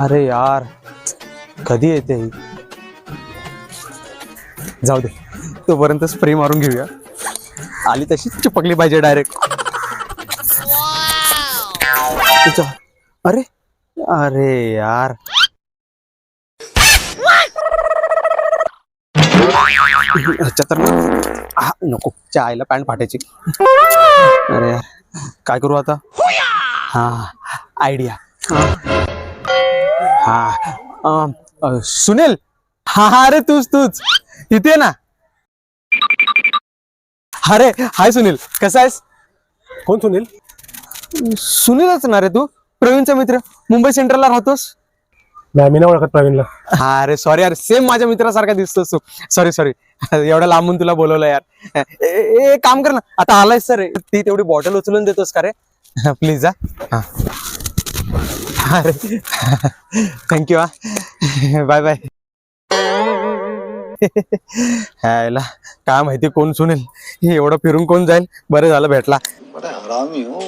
अरे यार कधी येते ही? जाऊ दे तोपर्यंत स्प्रे मारून घेऊया. आली तशीच चिपकली पाहिजे डायरेक्ट. अरे अरे यार अच्छा तर नको आईला पॅन्ट फाटायची. अरे यार काय करू आता? हा आयडिया. हा सुनील. हा हा अरे तूच इथे ना. अरे हाय सुनील कसा आहेस? कोण सुनील? सुनीलच ना रे तू, प्रवीणचा मित्र, मुंबई सेंट्रलला राहतोस. नाही मी नाही ओळखत प्रवीणला. हा अरे सॉरी यार, सेम माझ्या मित्रासारखा दिसतोस तू. सॉरी एवढ्या लांबून तुला बोलवलं यार. ए काम कर ना, आता आलायस सर ती तेवढी बॉटल उचलून देतोस का रे प्लीज? हा अरे थँक्यू. हा बाय बाय. ह्याला काय माहिती कोण सुनील, एवढं फिरून कोण जाईल. बरं झालं भेटला. बड़ा हरामी हो.